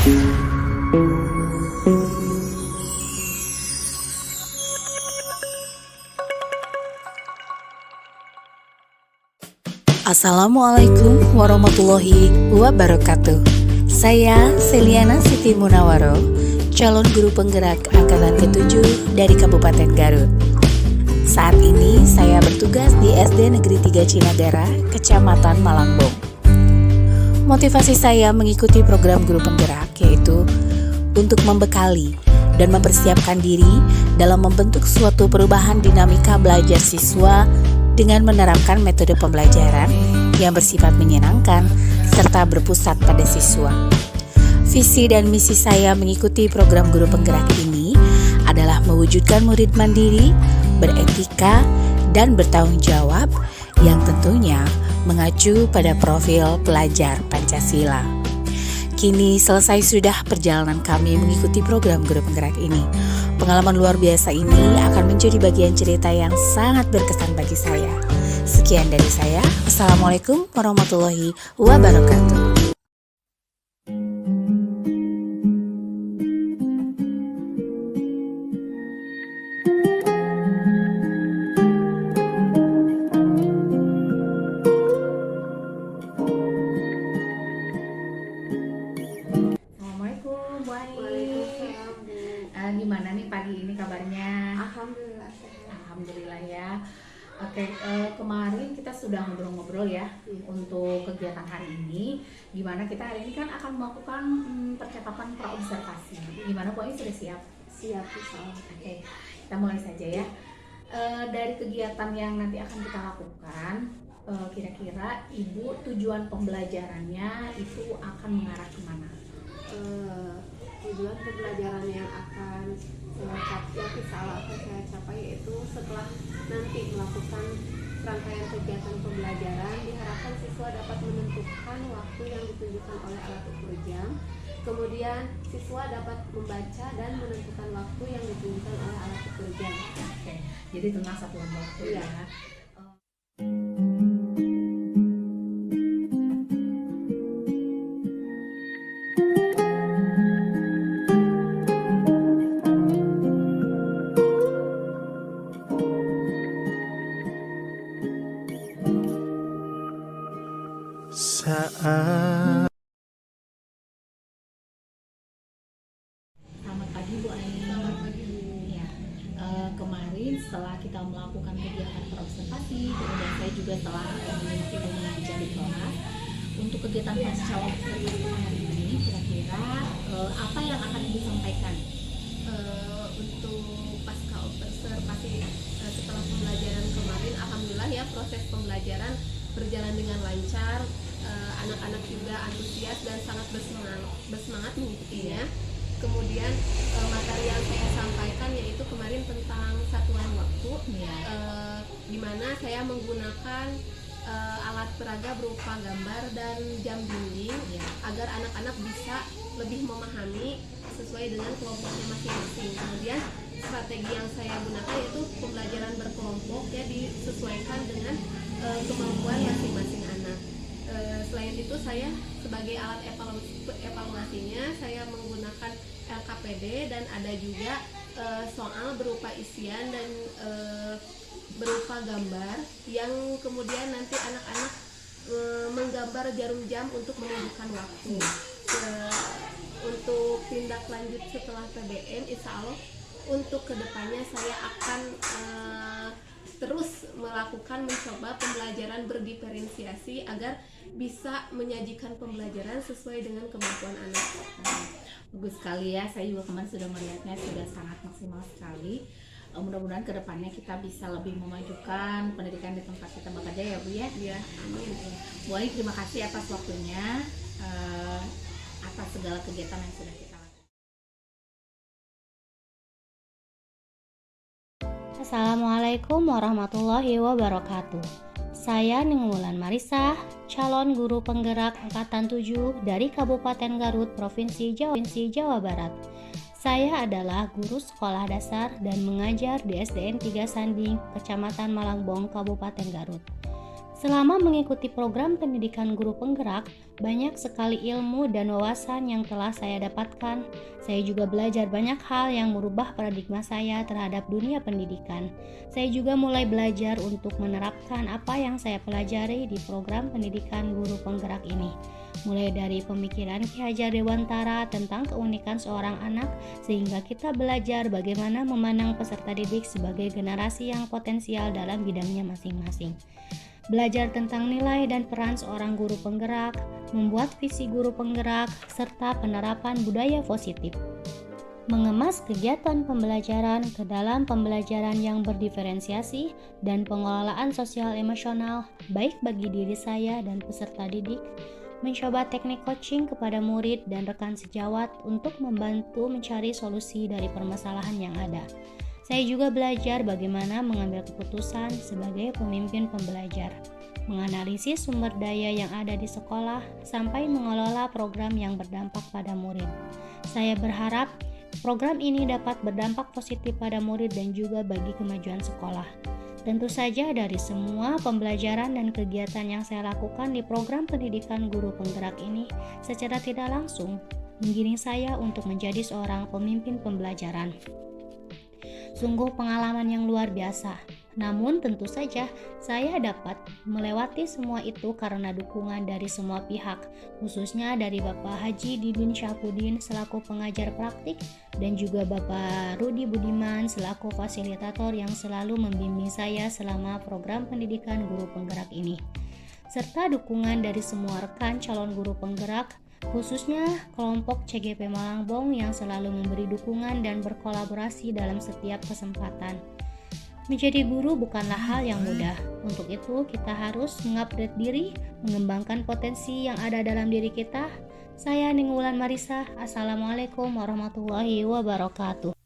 Assalamualaikum warahmatullahi wabarakatuh. Saya Seliana Siti Munawaro, calon guru penggerak angkatan ke-7 dari Kabupaten Garut. Saat ini saya bertugas di SD Negeri 3 Cinagara, Kecamatan Malangbong. Motivasi saya mengikuti program guru penggerak yaitu untuk membekali dan mempersiapkan diri dalam membentuk suatu perubahan dinamika belajar siswa dengan menerapkan metode pembelajaran yang bersifat menyenangkan serta berpusat pada siswa. Visi dan misi saya mengikuti program guru penggerak ini adalah mewujudkan murid mandiri, beretika, dan bertanggung jawab yang tentunya mengacu pada profil pelajar Pancasila. Kini selesai sudah perjalanan kami mengikuti program guru penggerak ini. Pengalaman luar biasa ini akan menjadi bagian cerita yang sangat berkesan bagi saya. Sekian dari saya. Assalamualaikum warahmatullahi wabarakatuh. Gimana nih pagi ini kabarnya? Alhamdulillah sehat. Alhamdulillah ya. Oke, kemarin kita sudah ngobrol-ngobrol ya untuk kegiatan hari ini. Gimana kita hari ini kan akan melakukan percakapan praobservasi. Gimana Bu Ai, sudah siap? Siap, insyaallah. Oke, kita mulai saja ya. Dari kegiatan yang nanti akan kita lakukan, kira-kira Ibu tujuan pembelajarannya itu akan mengarah kemana? Tujuan pembelajaran yang akan saya capai yaitu setelah nanti melakukan rangkaian kegiatan pembelajaran, diharapkan siswa dapat menentukan waktu yang ditunjukkan oleh alat ukur jam. Kemudian siswa dapat membaca dan menentukan waktu yang ditunjukkan oleh alat ukur jam. Oke, jadi tentang satuan waktu ya. Selamat pagi Bu Ai. Selamat pagi, Bu. Ya, kemarin setelah kita melakukan kegiatan praobservasi, kemudian saya juga telah mengikuti mengajar di kelas. Untuk kegiatan pasca observasi hari ini, kira-kira apa yang akan Ibu sampaikan? Untuk pasca observasi setelah pembelajaran kemarin, alhamdulillah ya, proses pembelajaran berjalan dengan lancar. Anak-anak juga antusias dan sangat bersemangat mengikutinya. Kemudian materi yang saya sampaikan yaitu kemarin tentang satuan waktu, di mana saya menggunakan alat peraga berupa gambar dan jam dinding agar anak-anak bisa lebih memahami sesuai dengan kelompoknya masing-masing. Kemudian strategi yang saya gunakan yaitu pembelajaran berkelompok, ya, disesuaikan dengan kemampuan masing-masing anak. Selain itu saya sebagai alat evaluasinya saya menggunakan LKPD dan ada juga soal berupa isian dan berupa gambar yang kemudian nanti anak-anak menggambar jarum jam untuk menunjukkan waktu. Untuk tindak lanjut setelah PBM, insya Allah untuk kedepannya saya akan terus mencoba pembelajaran berdiferensiasi agar bisa menyajikan pembelajaran sesuai dengan kemampuan anak. Bagus sekali ya, saya juga kemarin sudah melihatnya sudah sangat maksimal sekali. Mudah-mudahan kedepannya kita bisa lebih memajukan pendidikan di tempat kita bekerja ya Bu ya. Ya, amin. Bu Ai, terima kasih atas waktunya, atas segala kegiatan yang sudah kita lakukan. Assalamualaikum warahmatullahi wabarakatuh. Saya Ningwulan Marisa, calon guru penggerak angkatan 7 dari Kabupaten Garut, Provinsi Jawa Barat. Saya adalah guru sekolah dasar dan mengajar di SDN 3 Sanding, Kecamatan Malangbong, Kabupaten Garut. Selama mengikuti program pendidikan guru penggerak, banyak sekali ilmu dan wawasan yang telah saya dapatkan. Saya juga belajar banyak hal yang merubah paradigma saya terhadap dunia pendidikan. Saya juga mulai belajar untuk menerapkan apa yang saya pelajari di program pendidikan guru penggerak ini. Mulai dari pemikiran Ki Hajar Dewantara tentang keunikan seorang anak, sehingga kita belajar bagaimana memandang peserta didik sebagai generasi yang potensial dalam bidangnya masing-masing. Belajar tentang nilai dan peran seorang guru penggerak, membuat visi guru penggerak, serta penerapan budaya positif. Mengemas kegiatan pembelajaran ke dalam pembelajaran yang berdiferensiasi dan pengelolaan sosial emosional, baik bagi diri saya dan peserta didik, mencoba teknik coaching kepada murid dan rekan sejawat untuk membantu mencari solusi dari permasalahan yang ada. Saya juga belajar bagaimana mengambil keputusan sebagai pemimpin pembelajar, menganalisis sumber daya yang ada di sekolah, sampai mengelola program yang berdampak pada murid. Saya berharap program ini dapat berdampak positif pada murid dan juga bagi kemajuan sekolah. Tentu saja dari semua pembelajaran dan kegiatan yang saya lakukan di program pendidikan guru penggerak ini secara tidak langsung menggiring saya untuk menjadi seorang pemimpin pembelajaran. Sungguh pengalaman yang luar biasa. Namun tentu saja saya dapat melewati semua itu karena dukungan dari semua pihak, khususnya dari Bapak Haji Didin Syahpudin selaku pengajar praktik dan juga Bapak Rudi Budiman selaku fasilitator yang selalu membimbing saya selama program pendidikan guru penggerak ini, serta dukungan dari semua rekan calon guru penggerak, khususnya kelompok CGP Malangbong yang selalu memberi dukungan dan berkolaborasi dalam setiap kesempatan. Menjadi guru bukanlah hal yang mudah. Untuk itu kita harus mengupgrade diri, mengembangkan potensi yang ada dalam diri kita. Saya Ningwulan Marisa. Assalamualaikum warahmatullahi wabarakatuh.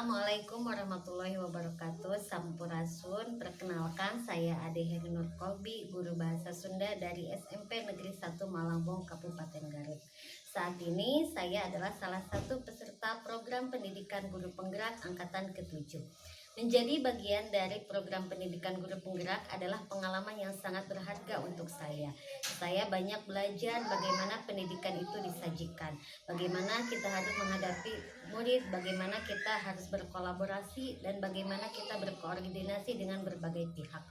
Assalamualaikum warahmatullahi wabarakatuh. Sampurasun. Perkenalkan, saya Ade Heninur Kolbi, guru bahasa Sunda dari SMP Negeri 1 Malangbong, Kabupaten Garut. Saat ini saya adalah salah satu peserta program pendidikan guru penggerak angkatan ke-7. Menjadi bagian dari program pendidikan guru penggerak adalah pengalaman yang sangat berharga untuk saya. Saya banyak belajar bagaimana pendidikan itu disajikan, bagaimana kita harus menghadapi murid, bagaimana kita harus berkolaborasi, dan bagaimana kita berkoordinasi dengan berbagai pihak.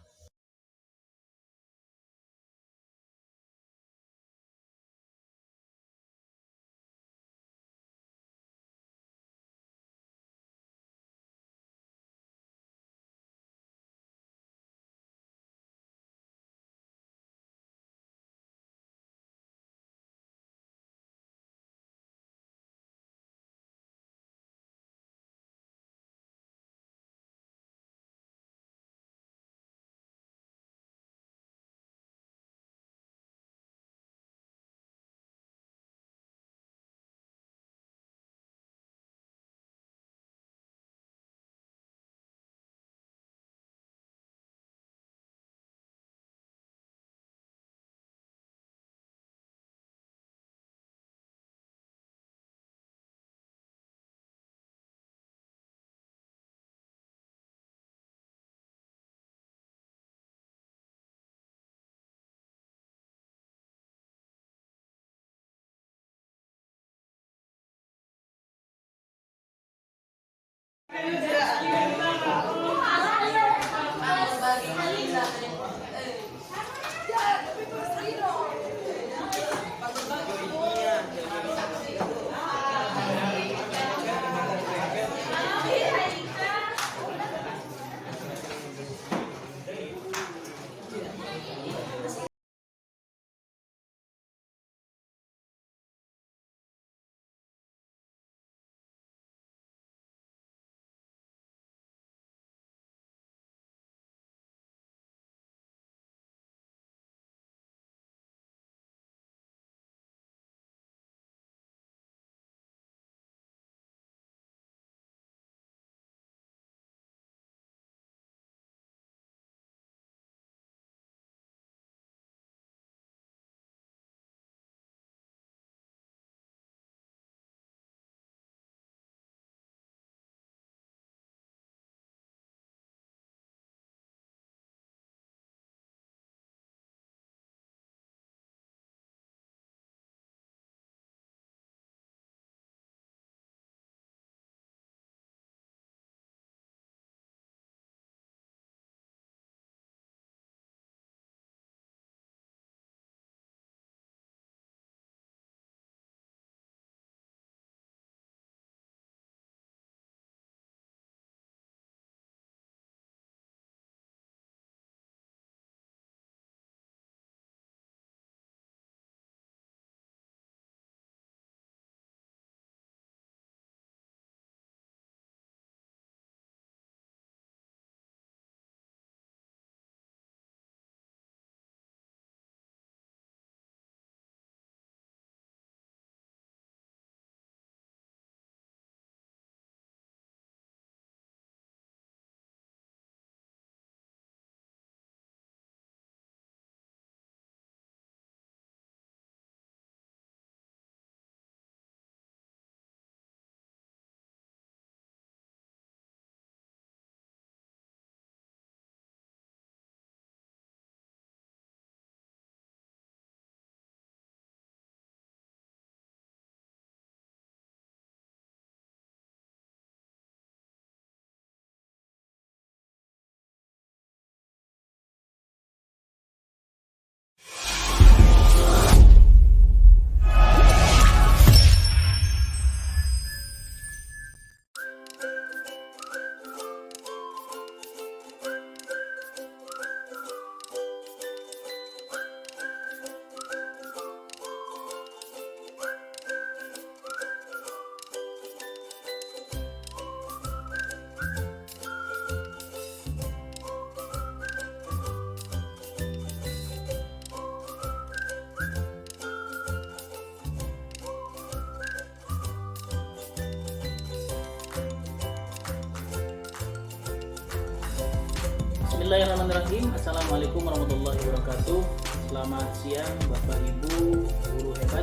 Bismillahirrahmanirrahim. Assalamualaikum warahmatullahi wabarakatuh. Selamat siang Bapak Ibu guru hebat.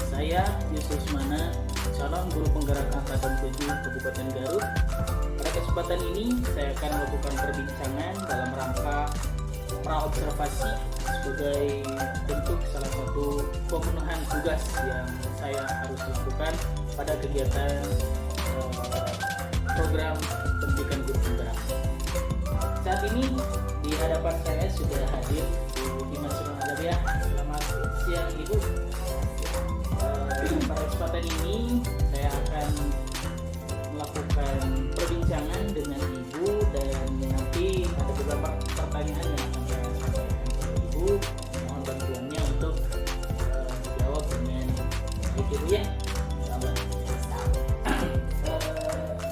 Saya Yusuf Mana, calon guru penggerak angkatan 7 Kabupaten Garut. Pada kesempatan ini saya akan melakukan perbincangan dalam rangka praobservasi sebagai bentuk salah satu pemenuhan tugas yang saya harus lakukan pada kegiatan program pendidikan guru penggerak. Saat ini di hadapan saya sudah hadir Bu Dimas Adabiyah. Selamat siang Ibu. Pada kesempatan ini saya akan melakukan perbincangan dengan Ibu dan nanti ada beberapa pertanyaan yang akan saya sampaikan kepada Ibu. Mohon bantuannya untuk dijawab dengan baik Ibu ya.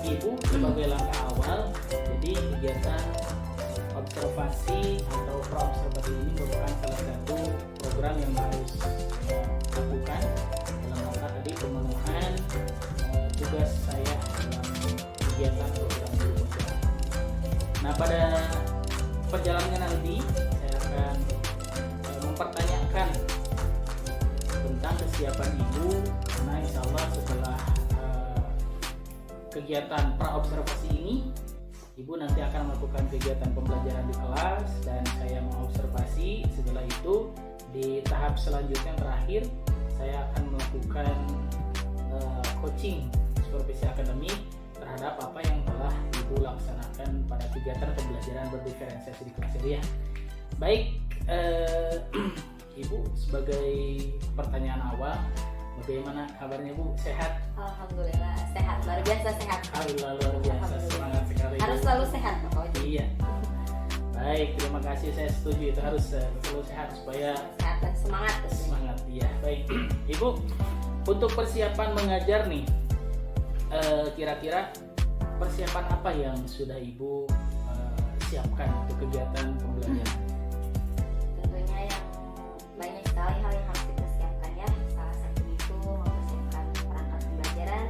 Ibu sebagai langkah awal, jadi kegiatan observasi atau praobservasi ini merupakan salah satu program yang harus dilakukan dalam rangka tadi pemenuhan tugas saya dalam kegiatan program guru penggerak. Nah, pada perjalanannya nanti saya akan mempertanyakan tentang kesiapan Ibu, karena insya Allah setelah kegiatan praobservasi ini Ibu nanti akan melakukan kegiatan pembelajaran di kelas dan saya mengobservasi. Setelah itu di tahap selanjutnya terakhir saya akan melakukan coaching supervisi akademik terhadap apa yang telah Ibu laksanakan pada kegiatan pembelajaran berdiferensiasi di kelas ya. Baik, Ibu sebagai pertanyaan awal, bagaimana kabarnya Bu? Sehat? Alhamdulillah sehat, luar biasa sehat. Alhamdulillah luar biasa, semangat sekali. Harus selalu sehat pokoknya. Iya. Baik, terima kasih, saya setuju itu harus selalu sehat supaya Sehat dan semangat. semangat. Iya, baik. Ibu, untuk persiapan mengajar nih, kira-kira persiapan apa yang sudah Ibu siapkan untuk kegiatan pembelajaran? Tentunya yang banyak sekali hal yang harus dipersiapkan ya. Salah satu itu mempersiapkan perangkat pembelajaran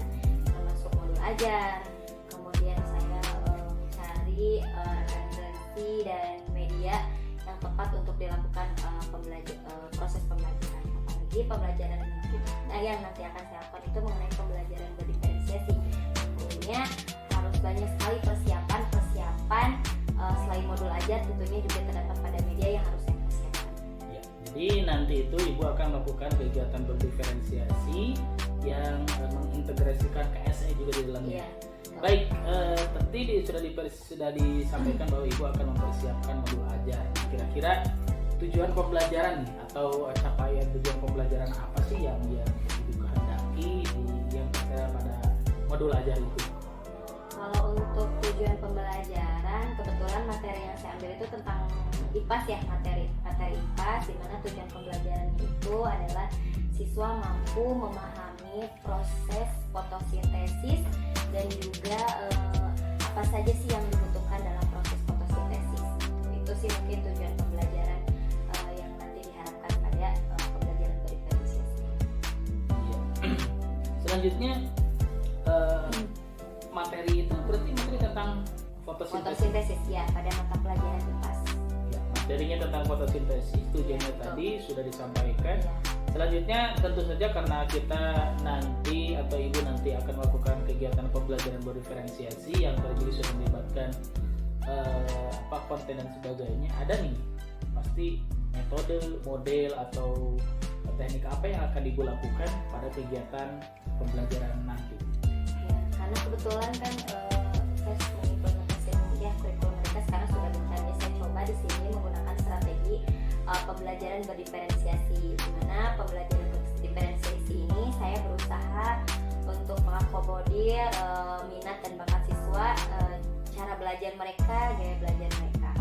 termasuk modul ajar. Kemudian saya mencari referensi dan media yang tepat untuk dilakukan proses pembelajaran. Apalagi pembelajaran yang nanti akan saya lakukan itu mengenai pembelajaran berdiferensiasi. Tentunya harus banyak sekali persiapan selain modul ajar, tentunya juga terdapat pada media yang harus saya persiapkan. Ya, jadi nanti itu Ibu akan melakukan kegiatan berdiferensiasi yang mengintegrasikan KSE juga di dalamnya. Iya. Baik, tadi sudah disampaikan bahwa Ibu akan mempersiapkan modul ajar. Kira-kira tujuan pembelajaran nih, atau capaian tujuan pembelajaran apa sih yang Ibu kehendaki yang terkait pada modul ajar itu? Kalau untuk tujuan pembelajaran, kebetulan materi yang saya ambil itu tentang IPAS ya, materi IPAS, di mana tujuan pembelajaran itu adalah siswa mampu memahami proses fotosintesis dan juga apa saja sih yang dibutuhkan dalam proses fotosintesis. Itu sih mungkin tujuan pembelajaran yang nanti diharapkan pada pembelajaran berdiferensiasi. Iya. Selanjutnya materi itu berarti materi tentang Fotosintesis ya, pada mata pelajaran IPAS. Ya, materinya tentang fotosintesis, tujuannya tadi sudah disampaikan. Ya. Selanjutnya tentu saja karena kita nanti atau Ibu nanti akan melakukan kegiatan pembelajaran berdiferensiasi yang terdiri sudah melibatkan konten dan sebagainya, ada nih pasti metode, model atau teknik apa yang akan Ibu lakukan pada kegiatan pembelajaran nanti. Ya, karena kebetulan kan saya mengimplementasikan ya kurikulum mereka sekarang sudah berjalan. Saya coba di sini menggunakan strategi pembelajaran berdiferensiasi, di mana pembelajaran berdiferensiasi ini saya berusaha untuk mengakomodir minat dan bakat siswa, cara belajar mereka, gaya belajar mereka.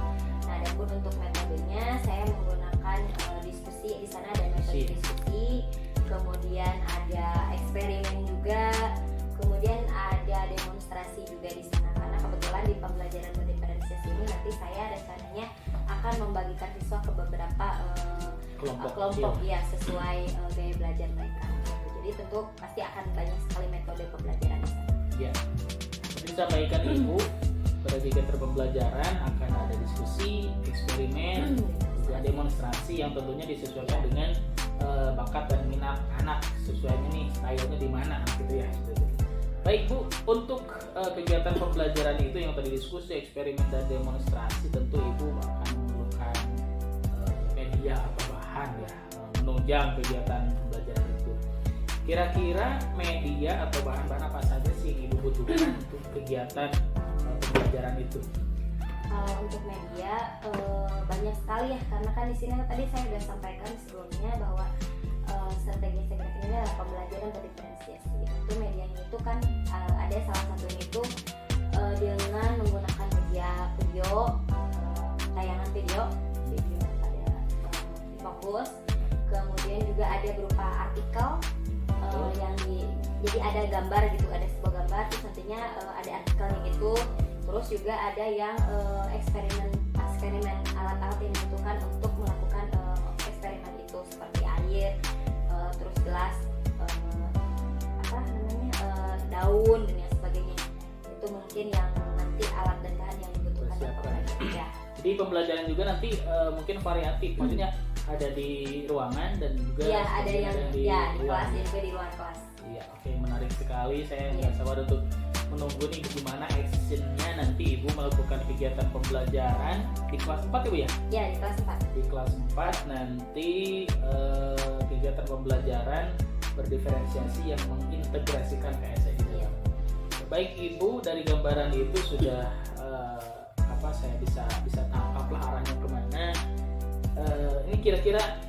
Nah, adapun untuk metodenya saya menggunakan diskusi. Di sana ada metode diskusi, kemudian ada eksperimen juga, kemudian ada demonstrasi juga di sana. Karena kebetulan di pembelajaran berdiferensiasi ini nanti saya rencananya akan membagikan siswa ke beberapa kelompok ya sesuai gaya belajar mereka. Jadi tentu pasti akan banyak sekali metode pembelajaran di sana. Ya, seperti disampaikan Ibu, pada kegiatan pembelajaran akan ada diskusi, eksperimen, juga demonstrasi yang tentunya disesuaikan dengan bakat dan minat anak, sesuainya nih stylenya di mana gitu ya. Baik Bu, untuk kegiatan pembelajaran itu yang tadi diskusi, eksperimen dan demonstrasi, tentu Ibu akan memerlukan media atau bahan ya, menunjang kegiatan pembelajaran itu. Kira-kira media atau bahan-bahan apa saja sih yang Ibu butuhkan untuk kegiatan pembelajaran itu? Untuk media banyak sekali ya, karena kan di sini tadi saya sudah sampaikan sebelumnya bahwa strategi integratif ini adalah pembelajaran berdiferensiasi. Itu medianya itu kan ada salah satunya itu dengan menggunakan media video, tayangan video pada fokus, kemudian juga ada berupa artikel jadi ada gambar gitu, ada sebuah gambar terus nantinya ada artikelnya gitu. Terus juga ada yang eksperimen alat-alat yang dibutuhkan untuk melakukan eksperimen itu seperti air, terus gelas, daun dan yang sebagainya. Itu mungkin yang nanti alat dan bahan yang dibutuhkan untuk pembelajaran. Ya. Jadi pembelajaran juga nanti mungkin variatif, maksudnya ada di ruangan dan juga ada yang di kelas dan juga di luar kelas. Iya, oke, menarik sekali. Saya nggak sabar untuk menunggu nih gimana actionnya nanti Ibu melakukan kegiatan pembelajaran di kelas 4 Ibu ya? Iya, di kelas 4. Di kelas 4 nanti kegiatan pembelajaran berdiferensiasi yang mengintegrasikan KSE di dalam. Baik Ibu, dari gambaran itu sudah saya bisa tangkap lah arahnya kemana. Ini kira-kira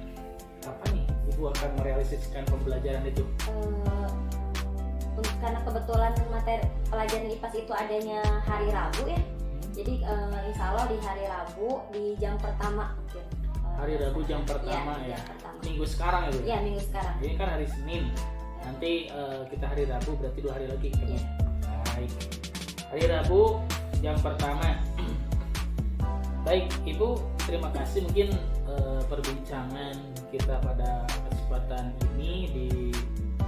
apa nih Ibu akan merealisasikan pembelajaran itu? Karena kebetulan materi pelajaran IPAS itu adanya hari Rabu ya, jadi insya Allah di hari Rabu di jam pertama mungkin. Hari Rabu jam pertama ya. Minggu sekarang itu? Iya, minggu sekarang. Ini kan hari Senin. Nanti kita hari Rabu, berarti 2 hari lagi. Iya. Baik. Hari Rabu jam pertama. Baik Ibu, terima kasih. Mungkin perbincangan kita pada kesempatan ini di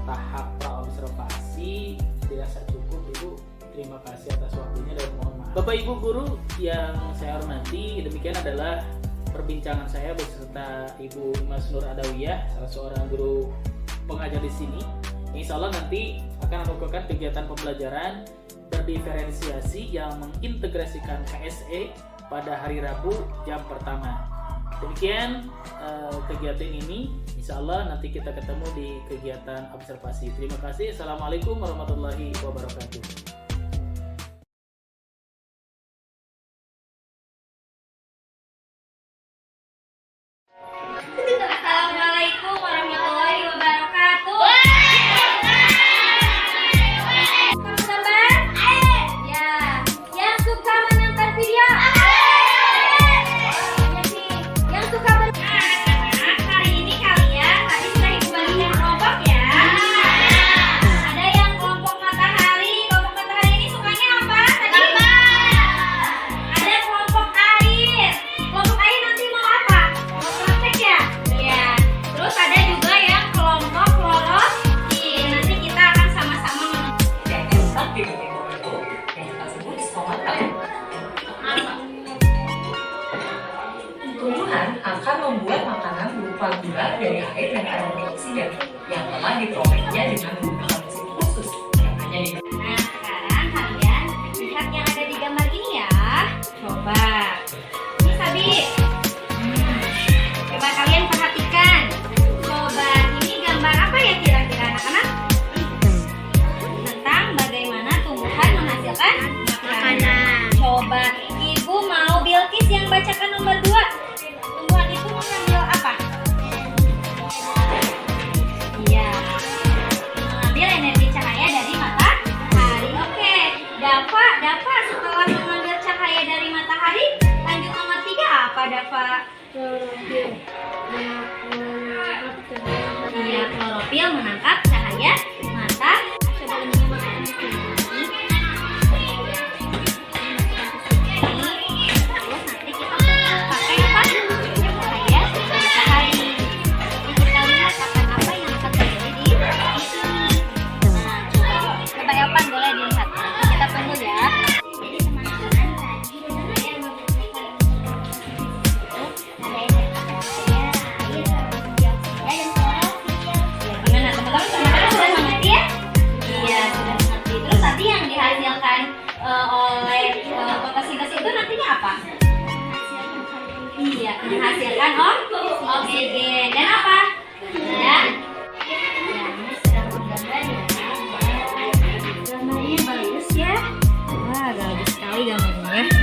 tahap praobservasi dirasa cukup Ibu. Terima kasih atas waktunya dan mohon maaf. Bapak Ibu guru yang saya hormati, demikian adalah perbincangan saya beserta Ibu Mas Nur Adawiyah, salah seorang guru pengajar di sini. Insya Allah nanti akan melakukan kegiatan pembelajaran berdiferensiasi yang mengintegrasikan KSE pada hari Rabu jam pertama. Demikian kegiatan ini, insya Allah nanti kita ketemu di kegiatan observasi. Terima kasih. Assalamualaikum warahmatullahi wabarakatuh. Assalamualaikum warahmatullahi wabarakatuh. Kamu gambar? Ya. Yang suka menonton video? Yang suka anak-anak, hari ini kalian tadi sudah dibagikan kelompok ya. Ada yang kelompok matahari. Kelompok matahari ini sukanya apa tadi? Ada kelompok air. Kelompok air nanti mau apa? Mau praktek ya? Iya. Terus ada juga yang kelompok lolos. Nanti kita akan sama-sama Tumbuhan akan membuat makanan berupa gula dari air dan karbon dioksida yang telah diprosesnya dengan menggunakan mesin khusus yang hanya di. Nah, sekarang kalian lihat yang ada di gambar ini ya. Coba. Ini Sabi. Coba kalian perhatikan. Coba ini gambar apa ya kira-kira anak-anak? Tentang bagaimana tumbuhan menghasilkan makanan. Coba Ibu mau Bilkis yang bacakan nomor 2. Tumbuhan itu mengambil apa? Iya. Mengambil energi cahaya dari matahari. Oke. Dava setelah mengambil cahaya dari matahari, lanjut nomor 3 apa Dava? Iya, klorofil menangkap cahaya matahari. Coba lebih masukkan di sini. Terus nanti kita pakai apa? Cahaya matahari. Jadi kita lihat akan apa yang akan terjadi di sini. Nah, coba Elvan boleh dilihat. Kita tunggu ya. Jadi teman-teman tadi saya memberikan menghasilkan oksigen dan apa? Ya, ini sedang menggambar ya. Gambarnya bagus ya. Wah, bagus sekali gambarnya.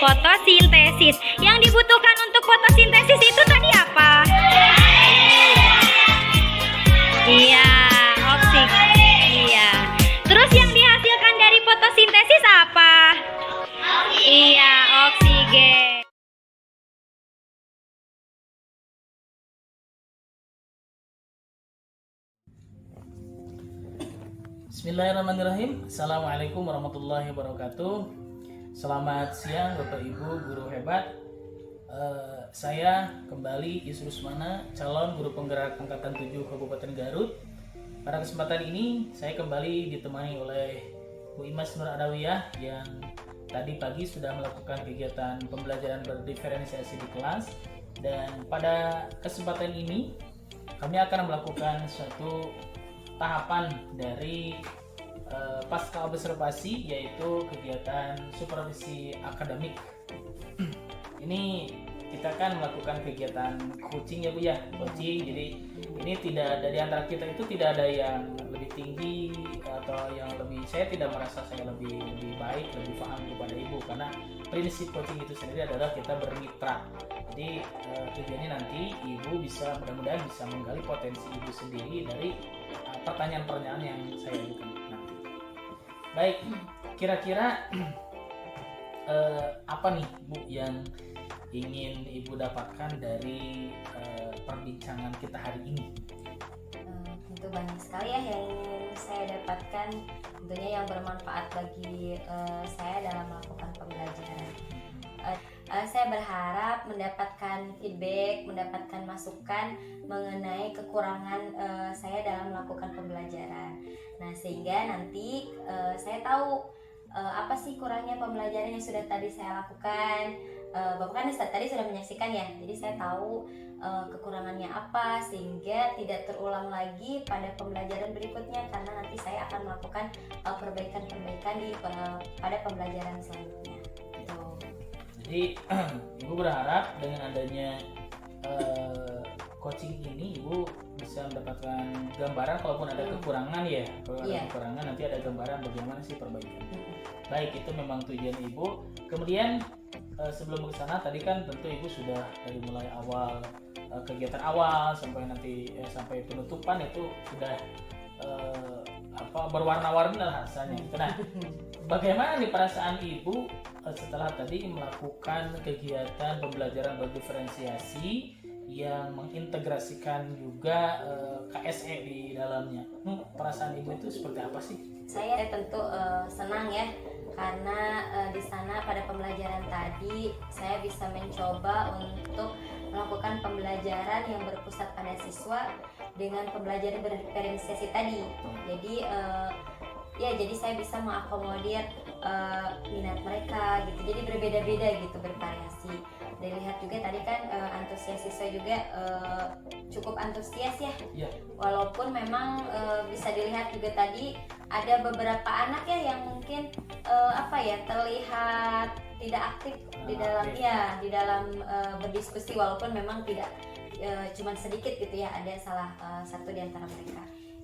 Fotosintesis. Yang dibutuhkan untuk fotosintesis itu tadi apa? Iya, oksigen. Iya. Terus yang dihasilkan dari fotosintesis apa? Iya, oksigen. Bismillahirrahmanirrahim. Assalamualaikum warahmatullahi wabarakatuh. Selamat siang Bapak Ibu guru hebat. Saya kembali Yusuf Mana, calon guru penggerak angkatan 7 Kabupaten Garut. Pada kesempatan ini saya kembali ditemani oleh Bu Imas Nur Adawiyah yang tadi pagi sudah melakukan kegiatan pembelajaran berdiferensiasi di kelas, dan pada kesempatan ini kami akan melakukan suatu tahapan dari pasca observasi, yaitu kegiatan supervisi akademik. Ini kita akan melakukan kegiatan coaching ya Bu ya, coaching. Jadi ini tidak ada di antara kita itu tidak ada yang lebih tinggi atau yang lebih, saya tidak merasa saya lebih baik, lebih paham daripada Ibu, karena prinsip coaching itu sendiri adalah kita bermitra. Jadi tujuannya nanti Ibu bisa, mudah-mudahan bisa menggali potensi Ibu sendiri dari pertanyaan-pertanyaan yang saya ajukan nanti. Baik, kira-kira apa nih Bu yang ingin Ibu dapatkan dari perbincangan kita hari ini? Tentu banyak sekali ya yang ingin saya dapatkan, tentunya yang bermanfaat bagi saya dalam melakukan pembelajaran. Saya berharap mendapatkan feedback, mendapatkan masukan mengenai kekurangan saya dalam melakukan pembelajaran. Nah, sehingga nanti saya tahu apa sih kurangnya pembelajaran yang sudah tadi saya lakukan. Bapak kan tadi sudah menyaksikan ya, jadi saya tahu kekurangannya apa, sehingga tidak terulang lagi pada pembelajaran berikutnya, karena nanti saya akan melakukan perbaikan-perbaikan pada pembelajaran selanjutnya. Jadi Ibu berharap dengan adanya coaching ini Ibu bisa mendapatkan gambaran, kalaupun ada kekurangan ya, kalau ada kekurangan nanti ada gambaran bagaimana sih perbaikan. Baik, itu memang tujuan Ibu. Kemudian sebelum ke sana tadi kan tentu Ibu sudah dari mulai awal kegiatan awal sampai nanti sampai penutupan itu sudah berwarna-warni lah rasanya. Nah, bagaimana nih perasaan Ibu setelah tadi melakukan kegiatan pembelajaran berdiferensiasi yang mengintegrasikan juga KSE di dalamnya? Perasaan Ibu itu seperti apa sih? Saya tentu senang ya, karena di sana pada pembelajaran tadi saya bisa mencoba untuk melakukan pembelajaran yang berpusat pada siswa dengan pembelajaran berdiferensiasi tadi. Jadi jadi saya bisa mengakomodir minat mereka gitu. Jadi berbeda-beda gitu, bervariasi. dilihat juga tadi kan antusias siswa juga cukup antusias ya. Iya. Walaupun memang bisa dilihat juga tadi ada beberapa anak ya yang mungkin terlihat tidak aktif di dalam di dalam berdiskusi, walaupun memang tidak cuman sedikit gitu ya, ada salah satu di antara mereka.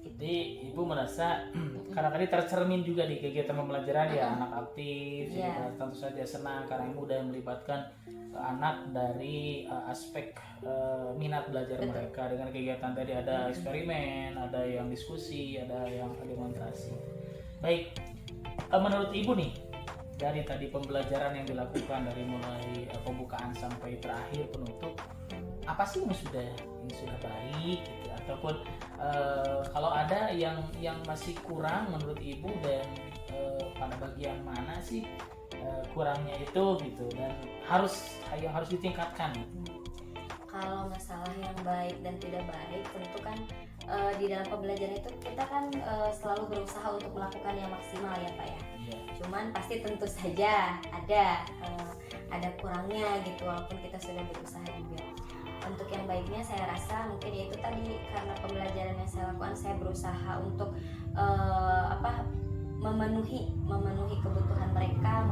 Jadi ibu merasa karena tadi tercermin juga di kegiatan pembelajaran ya, anak aktif, jadi tentu saja senang karena ibu udah melibatkan anak dari aspek minat belajar mereka dengan kegiatan tadi, ada eksperimen, ada yang diskusi, ada yang demonstrasi. Baik, menurut ibu nih dari tadi pembelajaran yang dilakukan dari mulai pembukaan sampai terakhir penutup, apa sih yang sudah baik gitu, ataupun kalau ada yang masih kurang menurut ibu, dan pada bagian mana sih kurangnya itu gitu, dan yang harus ditingkatkan. Kalau masalah yang baik dan tidak baik tentu kan di dalam pembelajaran itu kita kan selalu berusaha untuk melakukan yang maksimal ya Pak ya. Cuman pasti tentu saja ada kurangnya gitu, walaupun kita sudah berusaha juga. Untuk yang baiknya saya rasa mungkin yaitu tadi, karena pembelajaran yang saya lakukan saya berusaha untuk memenuhi kebutuhan mereka,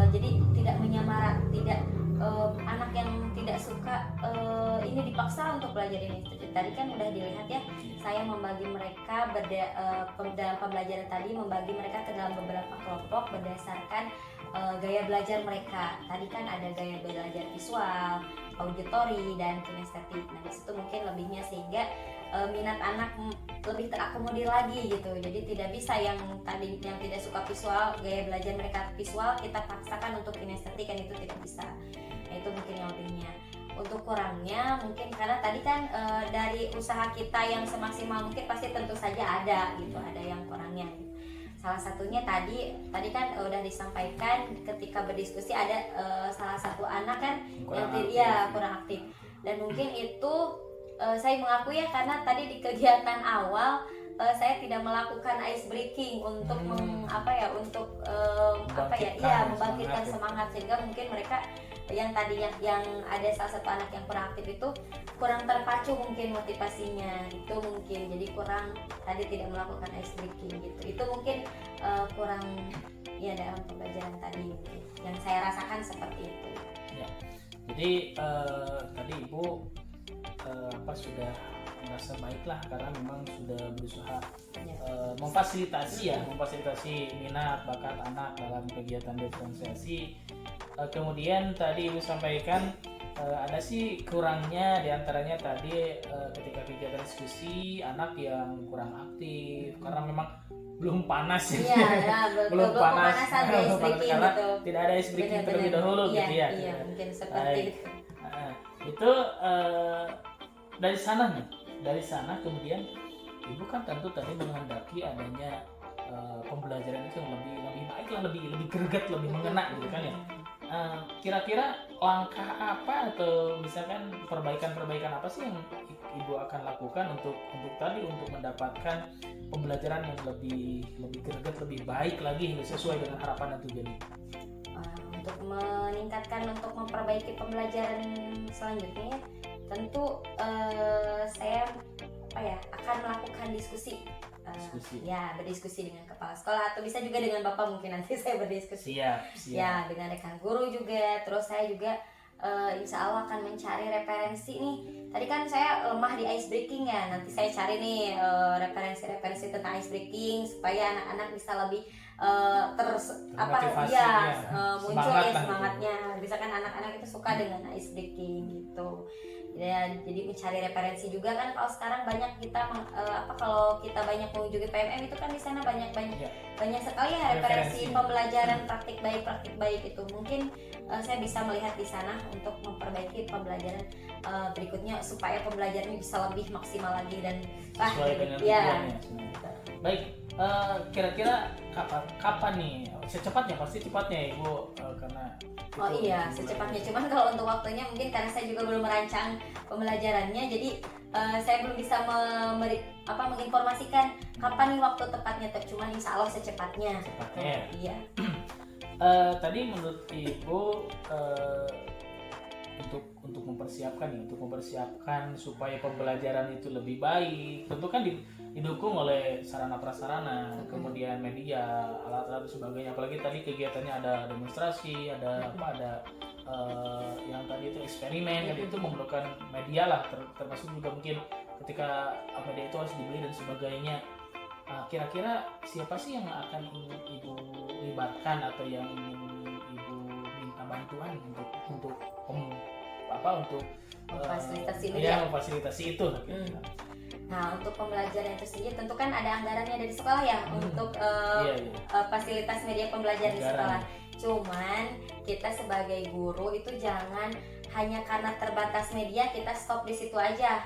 jadi tidak menyamaran, tidak anak yang tidak suka ini dipaksa untuk belajar ini. Tadi kan udah dilihat ya, saya membagi mereka dalam pembelajaran tadi, membagi mereka ke dalam beberapa kelompok berdasarkan gaya belajar mereka. Tadi kan ada gaya belajar visual, auditori, dan kinestetik. Nah disitu mungkin lebihnya, sehingga minat anak lebih terakomodir lagi gitu. Jadi tidak bisa yang tadi yang tidak suka visual, gaya belajar mereka visual, kita paksakan untuk kinestetik, kan itu tidak bisa. Nah itu mungkin yang lebihnya. Untuk kurangnya mungkin karena tadi kan dari usaha kita yang semaksimal mungkin pasti tentu saja ada gitu, ada yang kurangnya gitu. Salah satunya tadi kan udah disampaikan ketika berdiskusi, ada salah satu anak kan yang kurang aktif, dan mungkin itu saya mengakui ya, karena tadi di kegiatan awal saya tidak melakukan ice breaking untuk membangkitkan semangat, sehingga mungkin mereka yang tadi yang ada salah satu anak yang kurang aktif itu kurang terpacu mungkin motivasinya, itu mungkin jadi kurang tadi tidak melakukan ice breaking gitu. Itu mungkin kurang ya dalam pembelajaran tadi mungkin yang saya rasakan seperti itu ya. Jadi tadi ibu sudah merasa baiklah karena memang sudah berusaha memfasilitasi minat bakat anak dalam kegiatan diferensiasi. Kemudian tadi ibu sampaikan ada sih kurangnya, diantaranya tadi ketika kegiatan diskusi anak yang kurang aktif karena memang belum panas belum panas karena tidak ada ice breaking terlebih dahulu gitu ya. Iya, mungkin seperti itu. Itu dari sana kemudian ibu kan tentu tadi menghendaki adanya pembelajaran itu yang lebih baik lah, lebih greget, lebih mengena gitu kan ya. Kira-kira langkah apa atau misalkan perbaikan apa sih yang ibu akan lakukan untuk mendapatkan pembelajaran yang lebih greget, lebih baik lagi sesuai dengan harapan dan tujuan ibu? Untuk meningkatkan, untuk memperbaiki pembelajaran selanjutnya tentu saya akan melakukan diskusi. Berdiskusi dengan kepala sekolah, atau bisa juga dengan bapak, mungkin nanti saya berdiskusi. Siap. Ya, dengan rekan guru juga. Terus saya juga insya Allah akan mencari referensi nih. Tadi kan saya lemah di ice breaking ya. Nanti saya cari nih referensi tentang ice breaking supaya anak-anak bisa lebih muncul semangatnya. Bisa kan anak-anak itu suka dengan ice breaking gitu. Ya, jadi mencari referensi juga kan, kalau sekarang banyak kita kalau kita banyak mengunjungi PMM itu kan di sana banyak sekali ya referensi pembelajaran praktik baik itu. Mungkin saya bisa melihat di sana untuk memperbaiki pembelajaran berikutnya supaya pembelajarannya bisa lebih maksimal lagi dan sesuai dengan tujuannya. Baik, kira-kira kapan nih? Secepatnya, pasti cepatnya ibu, karena secepatnya. Cuman kalau untuk waktunya mungkin karena saya juga belum merancang pembelajarannya, jadi saya belum bisa menginformasikan kapan nih waktu tepatnya. Cuman insya Allah secepatnya. Iya. Tadi menurut ibu untuk mempersiapkan supaya pembelajaran itu lebih baik. Tentu kan didukung oleh sarana prasarana, kemudian media, alat-alat dan sebagainya. Apalagi tadi kegiatannya ada demonstrasi, ada yang tadi itu eksperimen, itu memerlukan media lah, termasuk juga mungkin ketika media itu harus dibeli dan sebagainya. Kira-kira siapa sih yang akan ingin Ibu libatkan atau yang ingin Ibu minta bantuan untuk memfasilitasi itu? Nah, untuk pembelajaran itu sendiri tentu kan ada anggarannya dari sekolah ya untuk fasilitas media pembelajaran di sekolah. Cuman kita sebagai guru itu jangan hanya karena terbatas media kita stop di situ aja.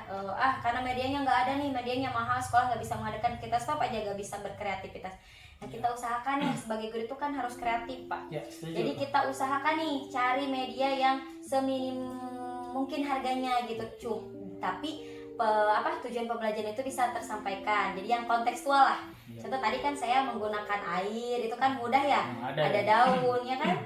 Karena medianya nggak ada nih, medianya mahal, sekolah nggak bisa mengadakan, kita stop aja, nggak bisa berkreativitas. Nah, kita usahakan nih sebagai guru itu kan harus kreatif, Pak. Jadi kita usahakan nih cari media yang seminim mungkin harganya gitu, tapi tujuan pembelajaran itu bisa tersampaikan. Jadi yang kontekstual lah. Contoh tadi kan saya menggunakan air, itu kan mudah ya. Ada daun ya kan,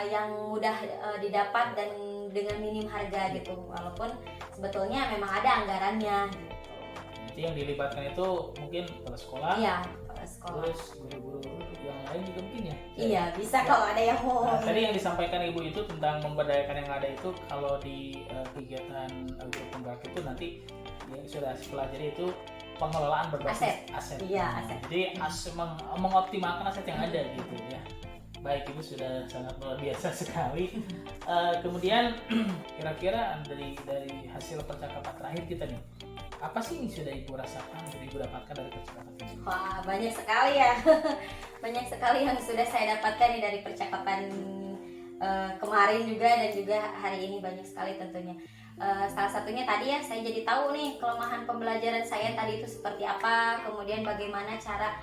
yang mudah didapat dan dengan minim harga gitu. Walaupun sebetulnya memang ada anggarannya. Jadi yang dilibatkan itu mungkin kepala sekolah. Iya, kepala sekolah. Terus guru-guru yang lain juga mungkin ya. Iya, bisa kalau ada yang mau. Tadi yang disampaikan Ibu itu tentang memberdayakan yang ada itu, kalau di kegiatan guru penggerak itu nanti yang sudah pelajari itu pengelolaan berbasis aset. Iya, aset. Jadi mengoptimalkan aset yang ada gitu ya. Baik, Ibu sudah sangat luar biasa sekali. Kemudian kira-kira dari hasil percakapan terakhir kita nih, apa sih yang sudah Ibu rasakan, sudah Ibu dapatkan dari percakapan ini? Wah, banyak sekali ya. Banyak sekali yang sudah saya dapatkan nih dari percakapan kemarin juga dan juga hari ini, banyak sekali tentunya. Salah satunya tadi ya, saya jadi tahu nih kelemahan pembelajaran saya tadi itu seperti apa, kemudian bagaimana cara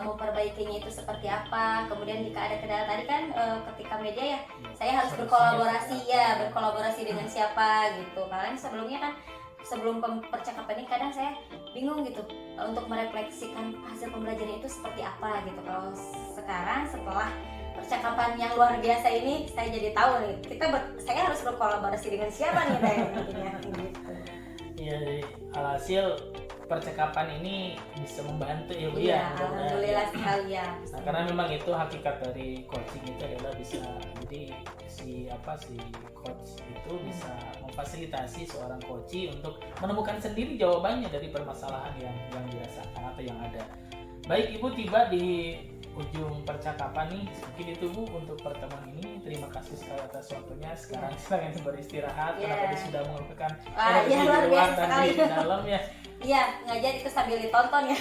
memperbaikinya itu seperti apa. Kemudian jika ada kendala tadi kan ketika media ya, saya harus berkolaborasi dengan siapa gitu. Karena sebelumnya kan sebelum percakapan ini kadang saya bingung gitu untuk merefleksikan hasil pembelajaran itu seperti apa gitu. Kalau sekarang setelah percakapan yang luar biasa ini, saya jadi tahu nih saya harus berkolaborasi dengan siapa nih nantinya gitu. Ya, alhasil percakapan ini bisa membantu ya Bu ya. Alhamdulillah sekali ya. Nah, karena memang itu hakikat dari coaching itu adalah bisa, jadi si coach itu bisa memfasilitasi seorang coach untuk menemukan sendiri jawabannya dari permasalahan yang dirasakan atau yang ada. Baik, Ibu tiba di ujung percakapan nih, mungkin itu Bu untuk pertemuan ini. Terima kasih sekali atas waktunya. Sekarang silakan beristirahat karena tadi sudah melakukan di luar dan di dalam ya. Iya, ngajar itu sambil ditonton ya.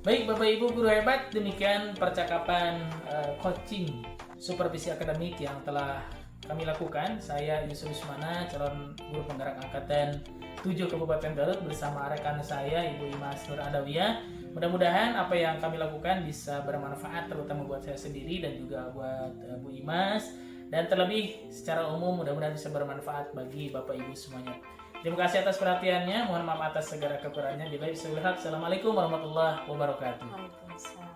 Baik Bapak Ibu guru hebat, demikian percakapan coaching supervisi akademik yang telah kami lakukan. Saya Yusuf Usmana, calon guru penggerak angkatan 7 Kabupaten Garut bersama rekan saya Ibu Imas Nur Adawiyah. Mudah-mudahan apa yang kami lakukan bisa bermanfaat, terutama buat saya sendiri dan juga buat Bu Imas, dan terlebih secara umum mudah-mudahan bisa bermanfaat bagi Bapak Ibu semuanya. Terima kasih atas perhatiannya. Mohon maaf atas segala kekurangannya. Bila bisa lihat. Assalamualaikum warahmatullahi wabarakatuh. Waalaikumsalam.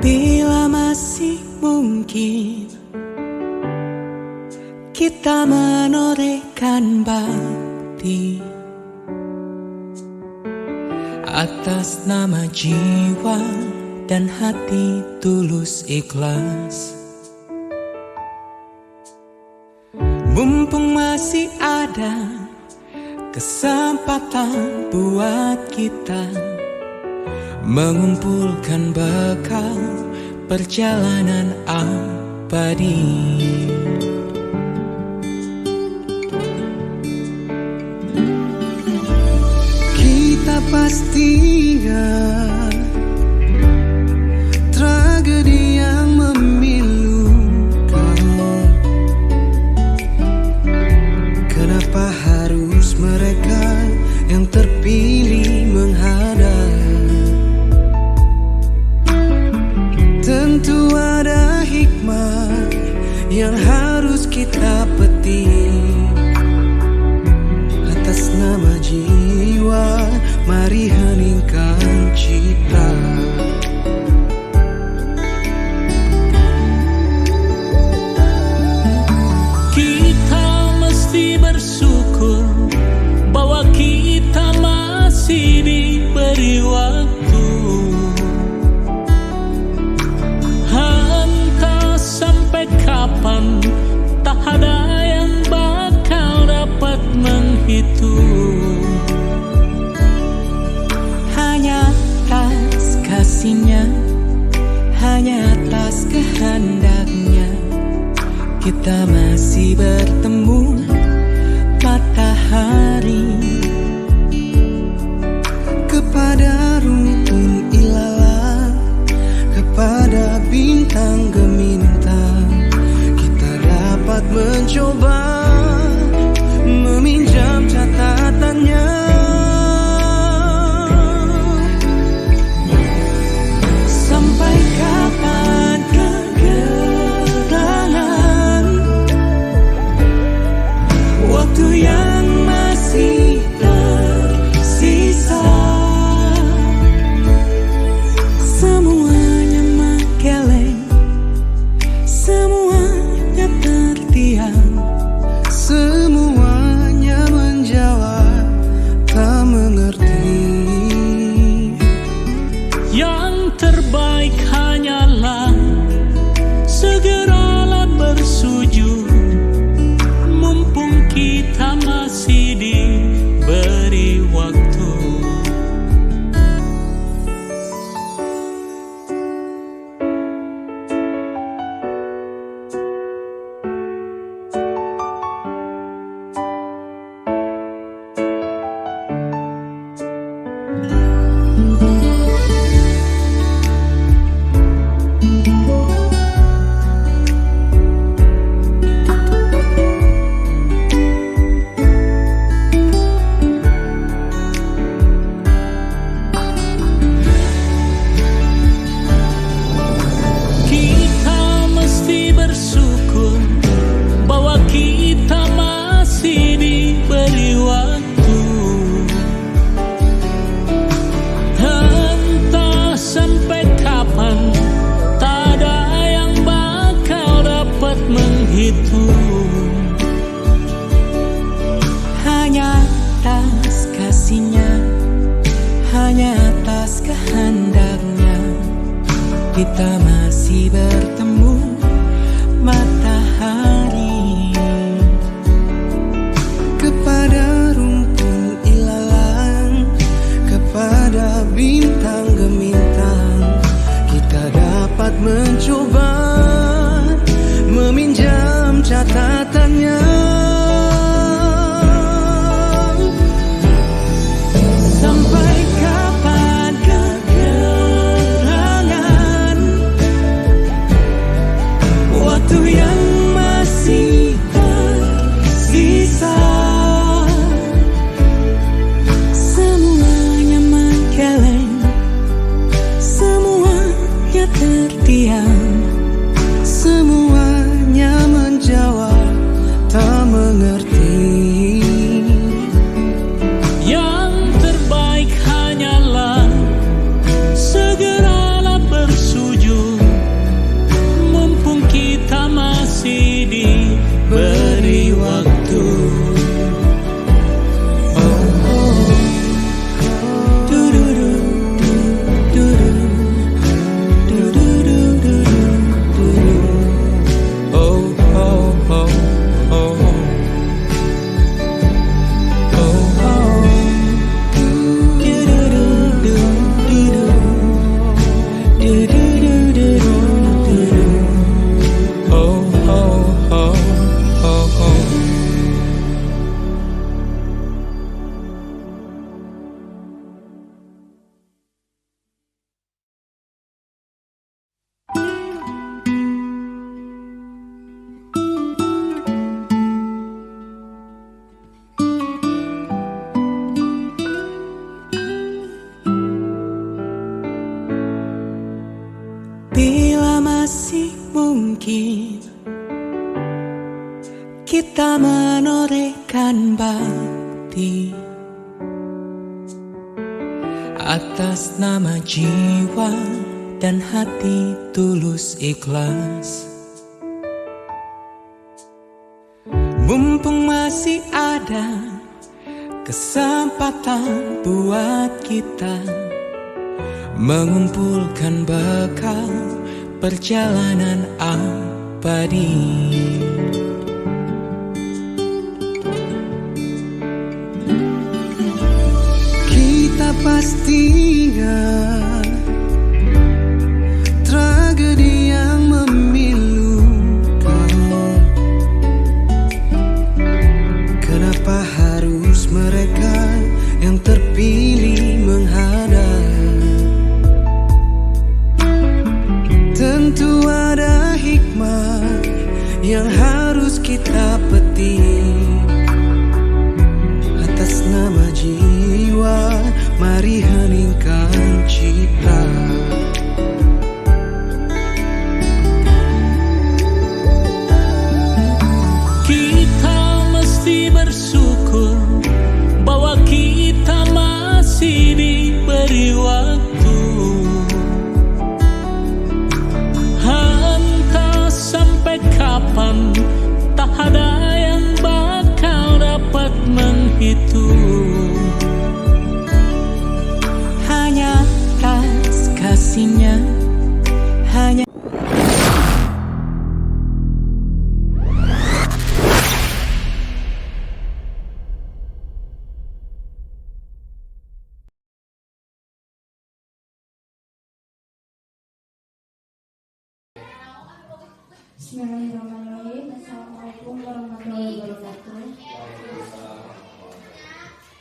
Bila masih mungkin kita menorehkan bakti atas nama jiwa dan hati tulus ikhlas, mumpung masih ada kesempatan buat kita mengumpulkan bekal perjalanan abadi. kepastian, tragedi yang memilukan. Kenapa harus mereka yang terpilih menghadap? Tentu ada hikmah yang harus kita petik. Atas nama jiwa, mari heningkan cipta. Kita mesti bersyukur bahwa kita masih diberi waktu. Entah sampai kapan, tak ada yang bakal dapat menghitung. Hanya atas kasihnya, hanya atas kehendaknya, kita masih bertemu matahari. Kepada rumpun ilalang, kepada bintang gemintang, kita dapat mencoba meminjam catatannya. Sampai kapan kegerangan, waktu yang masih tersisa, semuanya menggeleng, semuanya terdiam, semuanya menjawab tak mengerti. Yang terbaik hanyalah segeralah bersujud, mumpung kita masih diberi waktu. Kita mesti bersyukur bahwa kita masih diberi waktu. Entah sampai kapan, tak ada yang bakal dapat menghitung. Hanya atas kasihnya, hanya atas kehendaknya, kita masih bertemu matahari. Kepada rumpun ilalang, kepada bintang gemintang, kita dapat mencoba meminjam catatannya. Sampai kapan kegerangan, bangkit, kita menorehkan bakti atas nama jiwa dan hati tulus ikhlas. Mumpung masih ada kesempatan buat kita mengumpulkan bekal perjalanan abadi. Kita pasti ingat tragedi yang memilukan. Kenapa harus mereka yang terpilih menghadap? Tentu ada hikmah yang harus kita petik. Atas nama jiwa, mari heningkan cipta. Kita mesti bersyukur bahwa kita masih diberi waktu. Entah sampai kapan, tak ada yang bakal dapat menghitung. Hanya atas kasihnya, hanya Bismillahirrahmanirrahim. Assalamualaikum warahmatullahi wabarakatuh.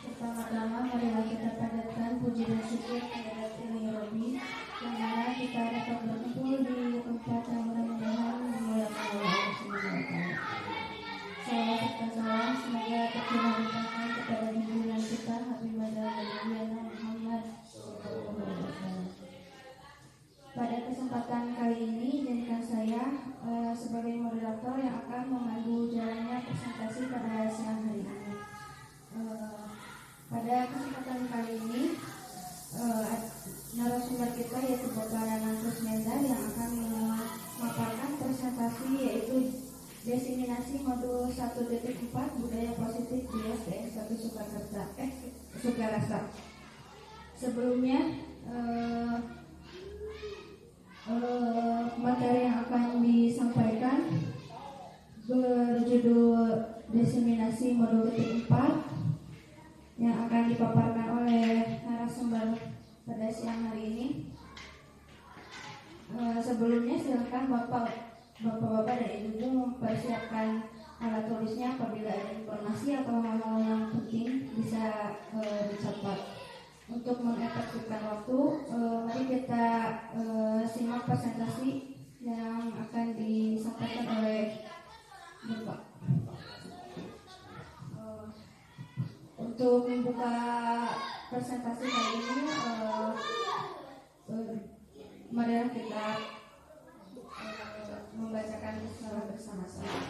Pertama-tama marilah kita panjatkan puji dan syukur kehadirat Ilahi Rabbi, yang mana kita dapat berkumpul di tempat yang mudah-mudahan memuliakan Allah Subhanahu wa Ta'ala. Salawat serta salam semoga tercurah limpahkan kepada junjungan kita Habib Nabi Muhammad sallallahu alaihi wasallam. Pada kesempatan kali ini, izinkan saya sebagai moderator yang akan memandu jalannya presentasi pada siang hari ini. Pada kesempatan kali ini, narasumber kita yaitu Bapak Nanang Kusmenda yang akan memaparkan presentasi yaitu Diseminasi Modul 1.4 Budaya Positif di SDN 1 Sukarasa. Sebelumnya, materi yang akan disampaikan berjudul Diseminasi Modul 4 yang akan dipaparkan oleh narasumber pada siang hari ini. Sebelumnya silakan Bapak-bapak dan Ibu mempersiapkan alat tulisnya apabila ada informasi atau hal-hal yang penting bisa dicatat. Untuk mengefektifkan waktu, mari kita simak presentasi yang akan disampaikan oleh Bapak. Untuk membuka presentasi kali ini, mari kita membacakan secara bersama-sama.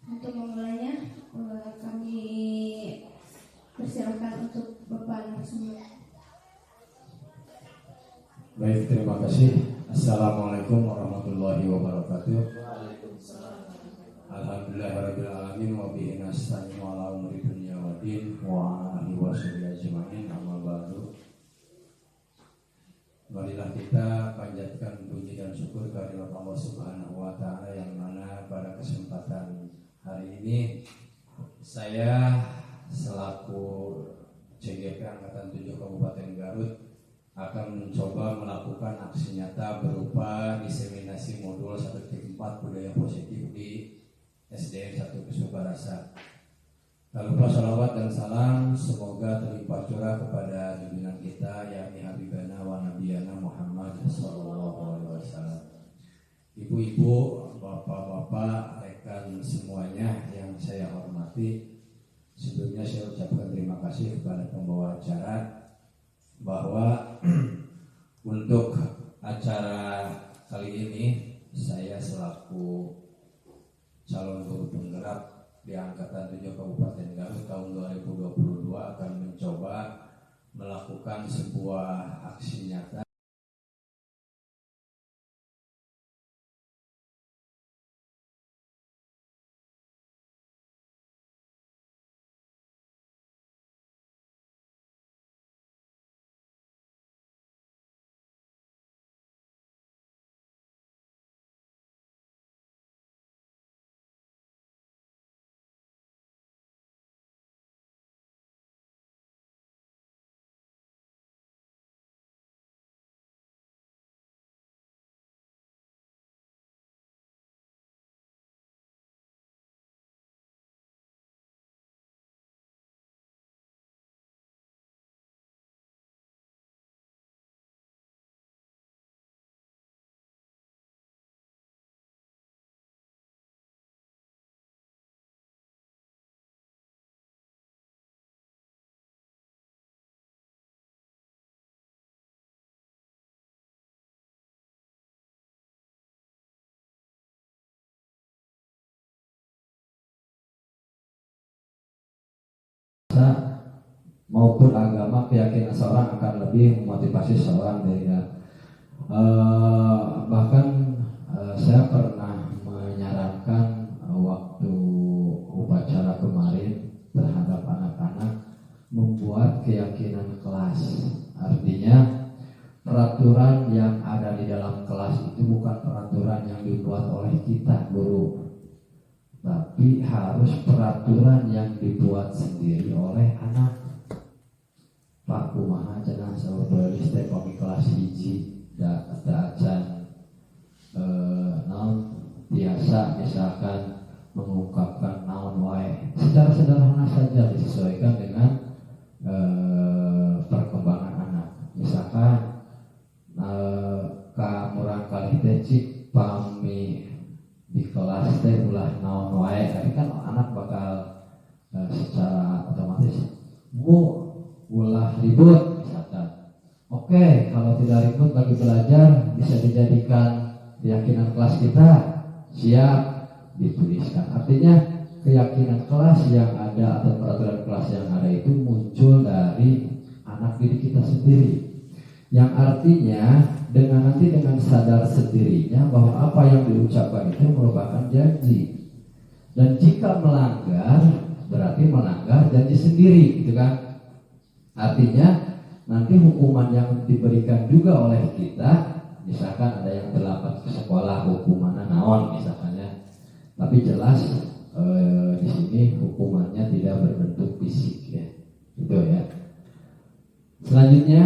Untuk memulainya, kami persilakan untuk Bapak narasumber. Baik, terima kasih. Assalamualaikum warahmatullahi wabarakatuh. Alhamdulillahirabbil alamin wa bihi nasta'inu ala umuri dunya waddin wa ala alihi washabihi ajmain, amma ba'du. Marilah kita panjatkan puji dan syukur kehadirat Allah Subhanahu wa Ta'ala, yang mana pada kesempatan hari ini saya selaku CGP Angkatan 7 Kabupaten Garut akan mencoba melakukan aksi nyata berupa diseminasi modul 1.4 budaya positif di SDN 1 Sukarasa. Tak lupa salawat dan salam semoga terlimpah curah kepada junjungan kita yakni Habibana wa Nabiyana Muhammad sallallahu alaihi wasallam. Ibu-ibu, bapak-bapak, rekan semuanya yang saya hormati, sebelumnya saya ucapkan terima kasih kepada pembawa acara bahwa untuk acara kali ini saya selaku calon guru penggerak di Angkatan 7 Kabupaten Garut tahun 2022 akan mencoba melakukan sebuah aksi nyata maupun agama, keyakinan seorang akan lebih memotivasi seorang bahkan saya pernah menyarankan waktu upacara kemarin terhadap anak-anak membuat keyakinan kelas. Artinya peraturan yang ada di dalam kelas itu bukan peraturan yang dibuat oleh kita guru, tapi harus peraturan yang dibuat sendiri oleh anak. Pak kumaha cenah saudara listrik kopi kelas hiji da acan naon biasa misalkan mengungkapkan naon wae secara sederhana saja disesuaikan dengan perkembangan anak. Misalkan kamurang kali teh cik pami di kelas teh ulah naon wae, tapi kan anak bakal secara otomatis ulah ribut misalkan. Oke, kalau tidak ribut bagi belajar bisa dijadikan keyakinan kelas kita, siap dituliskan. Artinya keyakinan kelas yang ada atau peraturan kelas yang ada itu muncul dari anak didik kita sendiri, yang artinya dengan sadar sendirinya bahwa apa yang diucapkan itu merupakan janji, dan jika melanggar berarti melanggar janji sendiri, gitu kan. Artinya nanti hukuman yang diberikan juga oleh kita, misalkan ada yang terlambat ke sekolah hukumannya naon misalkannya, tapi jelas di sini hukumannya tidak berbentuk fisik ya, itu ya. Selanjutnya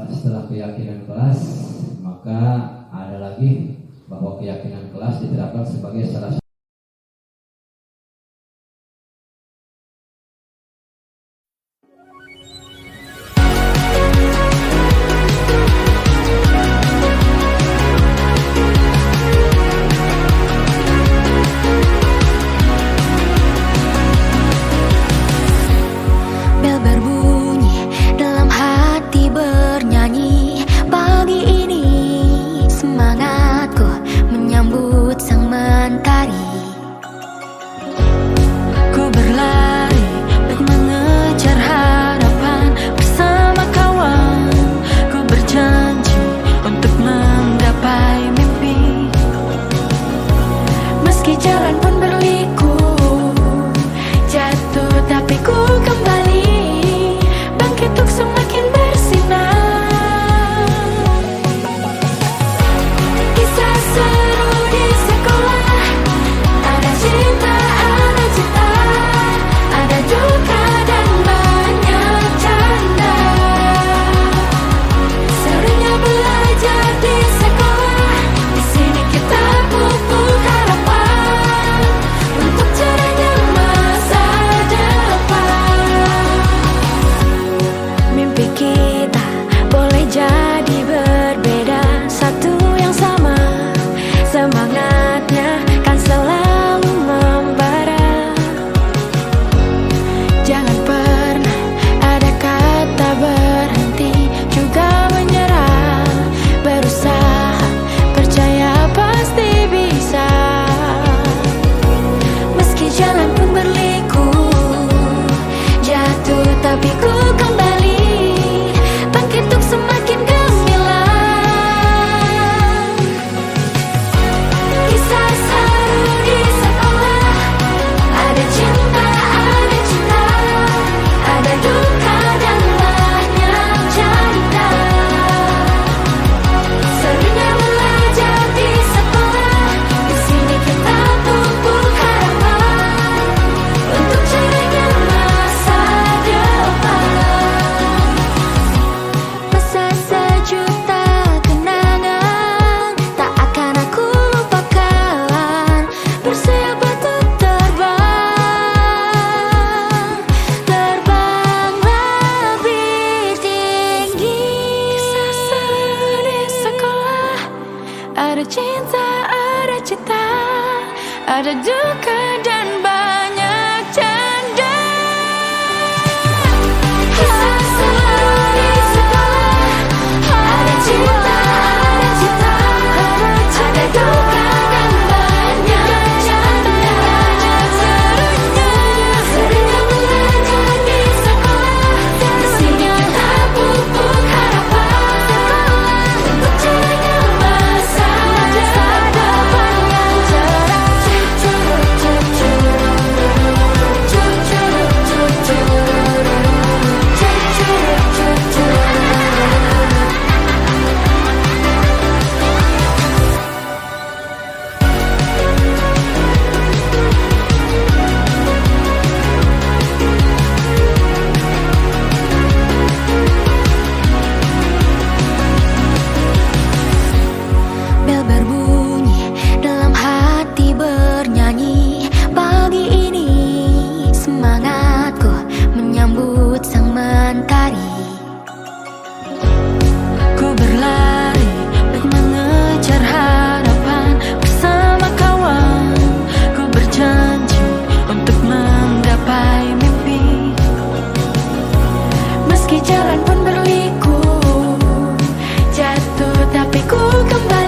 setelah keyakinan kelas, maka ada lagi bahwa keyakinan kelas diterapkan sebagai salah ada duka dan banyak canda. Kisah seru di sekolah, ada cinta, ada duka dan banyak canda. Serunya belajar di sekolah, meski kita pupuk harapan untuk cerahnya masa depan yang cerah. Bel berbunyi, dalam hati bernyanyi. Pagi ini semangatku menyambut sang mentari. Ku berlari untuk mengejar harapan bersama kawan. Ku berjanji untuk menggapai mimpi. Meski jalan pun berliku, jatuh tapi ku kembali.